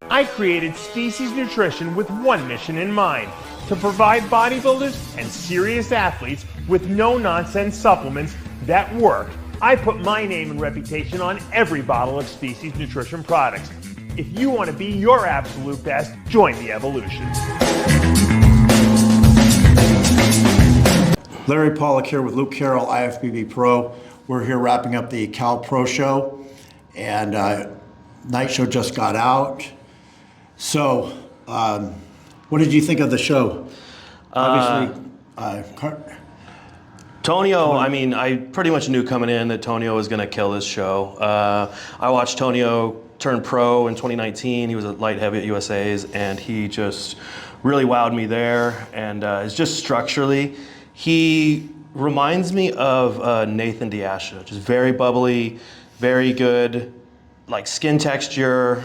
I created Species Nutrition with one mission in mind, to provide bodybuilders and serious athletes with no-nonsense supplements that work. I put my name and reputation on every bottle of Species Nutrition products. If you want to be your absolute best, join the evolution. Larry Pollock here with Luke Carroll, IFBB Pro. We're here wrapping up the Cal Pro show, and night show just got out. So, what did you think of the show? Obviously, Tonio, I mean, I pretty much knew coming in that Tonio was going to kill this show. I watched Tonio turn pro in 2019. He was a light heavy at USA's, and he just really wowed me there. And it's just structurally, he reminds me of Nathan Diasha, just very bubbly, very good, like skin texture.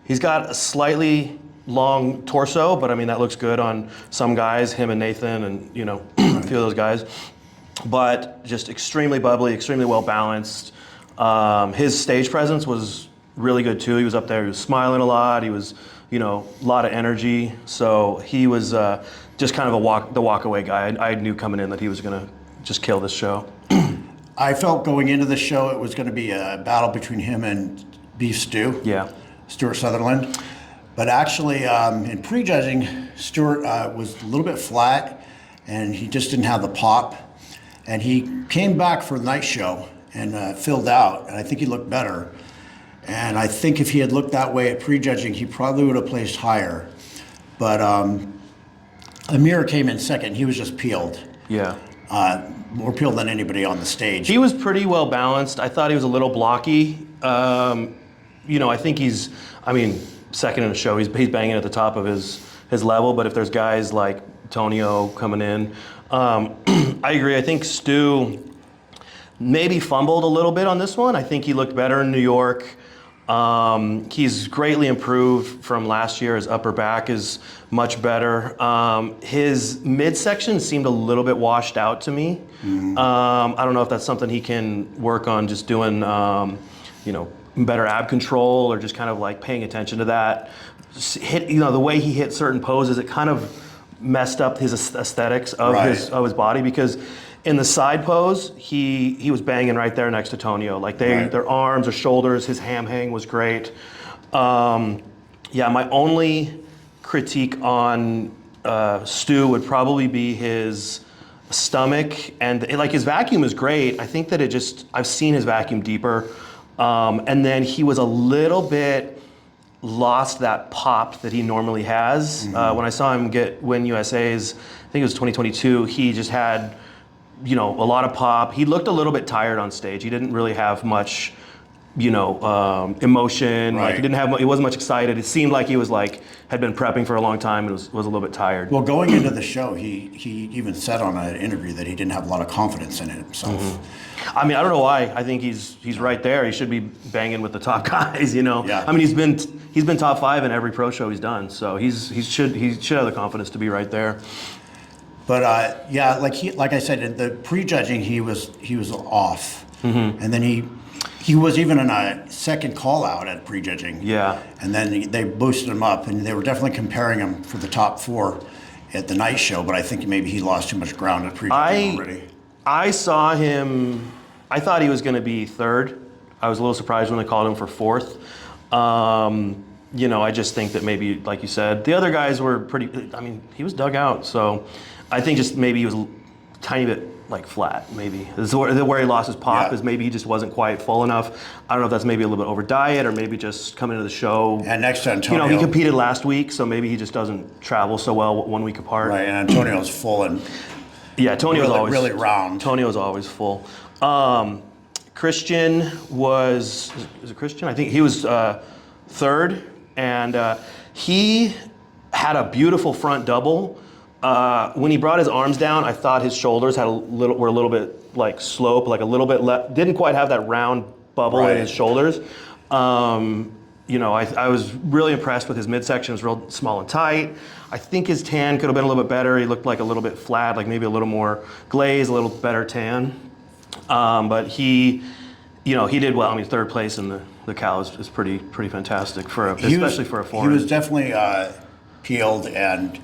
He's got a slightly long torso, but I mean, that looks good on some guys, him and Nathan and, you know, a few of those guys. But just extremely bubbly, extremely well balanced. His stage presence was really good too. He was up there, he was smiling a lot. He was, you know, a lot of energy. So he was just kind of the walk away guy. I knew coming in that he was gonna just kill this show. I felt going into the show it was going to be a battle between him and Beef Stu. Yeah. Stuart Sutherland. But actually, in prejudging, Stuart was a little bit flat, and he just didn't have the pop. And he came back for the night show and filled out, and I think he looked better. And I think if he had looked that way at prejudging, he probably would have placed higher. But Emir came in second. He was just peeled. Yeah. More peeled than anybody on the stage. He was pretty well balanced. I thought he was a little blocky. You know, I think he's, I mean, second in the show, he's banging at the top of his level, but if there's guys like Tonio coming in, I agree. I think Stu maybe fumbled a little bit on this one. I think he looked better in New York. He's greatly improved from last year. His upper back is much better. His midsection seemed a little bit washed out to me. Mm-hmm. I don't know if that's something he can work on, just doing, you know, better ab control or just kind of like paying attention to that. You know, the way he hit certain poses, it kind of messed up his aesthetics of his body, because in the side pose, he was banging right there next to Tonio. Like their arms or shoulders, his ham hang was great. Yeah, my only critique on Stu would probably be his stomach, and like his vacuum is great. I think that I've seen his vacuum deeper. And then he was a little bit lost that pop that he normally has. Mm-hmm. When I saw him win USA's, I think it was 2022, he just had, you know, a lot of pop. He looked a little bit tired on stage. He didn't really have much, you know, emotion. Like he wasn't much excited. It seemed like he was had been prepping for a long time and was a little bit tired. Well, going into the show, he even said on an interview that he didn't have a lot of confidence in himself. Mm-hmm. I mean, I don't know why. I think he's right there. He should be banging with the top guys, you know. Yeah. I mean, he's been top 5 in every pro show he's done, so he should have the confidence to be right there. But yeah, like I said, in the prejudging, he was off, mm-hmm. and then he was even in a second call out at prejudging. Yeah. And then they boosted him up, and they were definitely comparing him for the top 4 at the night show. But I think maybe he lost too much ground at prejudging already. I saw him. I thought he was going to be 3rd. I was a little surprised when they called him for 4th. You know, I just think that maybe, like you said, the other guys were pretty. I mean, he was dug out, so I think just maybe he was a tiny bit like flat. Maybe this is where he lost his pop, is maybe he just wasn't quite full enough. I don't know if that's maybe a little bit over diet or maybe just coming into the show. And next to Antonio, you know, he competed last week, so maybe he just doesn't travel so well 1 week apart. Right, and Antonio's full and. Yeah, Tonio's always really round. Tonio's always full. Krystian was it Krystian? I think he was 3rd, and he had a beautiful front double. When he brought his arms down, I thought his shoulders were a little bit like slope, like a little bit didn't quite have that round bubble in his shoulders. You know, I was really impressed with his midsection. It was real small and tight. I think his tan could have been a little bit better. He looked like a little bit flat, like maybe a little more glaze, a little better tan. But he, you know, he did well. I mean, 3rd place in the the Cal is pretty fantastic especially for a foreign. He was definitely peeled, and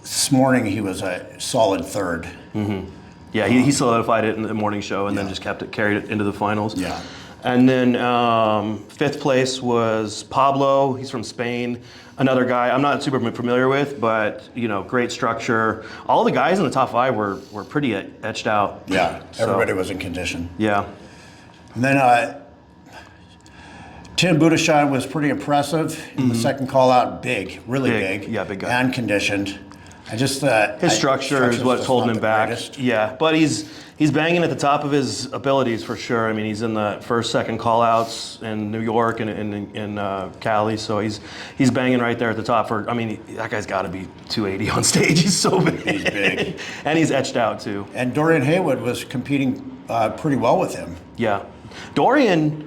this morning he was a solid third. Mm-hmm. Yeah, he solidified it in the morning show, and then just carried it into the finals. Yeah. And then 5th place was Pablo. He's from Spain. Another guy I'm not super familiar with, but great structure. All the guys in the top 5 were pretty etched out. Yeah, everybody was in condition. Yeah. And then Tim Budashan was pretty impressive in the second call out. Really big. Yeah, big guy. And conditioned. His structure is what's holding him back. Greatest. Yeah, but he's banging at the top of his abilities for sure. I mean, he's in the first, second call-outs in New York and in Cali, so he's banging right there at the top. That guy's got to be 280 on stage. He's so big. He's big, and he's etched out too. And Dorian Haywood was competing pretty well with him. Yeah, Dorian.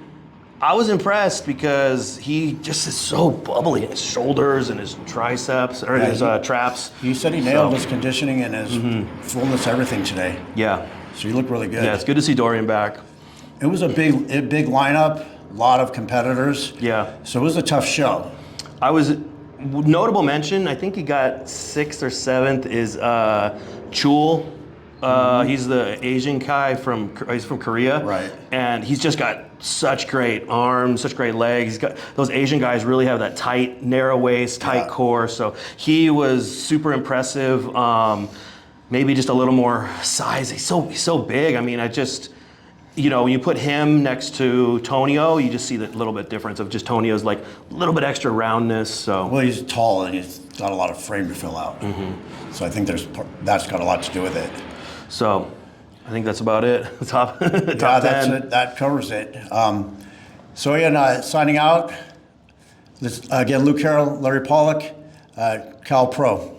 I was impressed because he just is so bubbly in his shoulders and his triceps or his traps. He said he nailed his conditioning and his fullness, everything today. Yeah. So he looked really good. Yeah, it's good to see Dorian back. It was a big lineup, a lot of competitors. Yeah. So it was a tough show. Notable mention, I think he got 6th or 7th is Chul. He's the Asian guy he's from Korea. Right. And he's just got such great arms, such great legs. Those Asian guys really have that tight, narrow waist, tight core. So he was super impressive. Maybe just a little more size. He's so big. I mean, when you put him next to Tonio, you just see the little bit difference of just Tonio's like a little bit extra roundness. So. Well, he's tall and he's got a lot of frame to fill out. Mm-hmm. So I think that's got a lot to do with it. So I think that's about it. Top 10. That's it. That covers it. So again, signing out. Again, Luke Carroll, Larry Pollock, Cal Pro.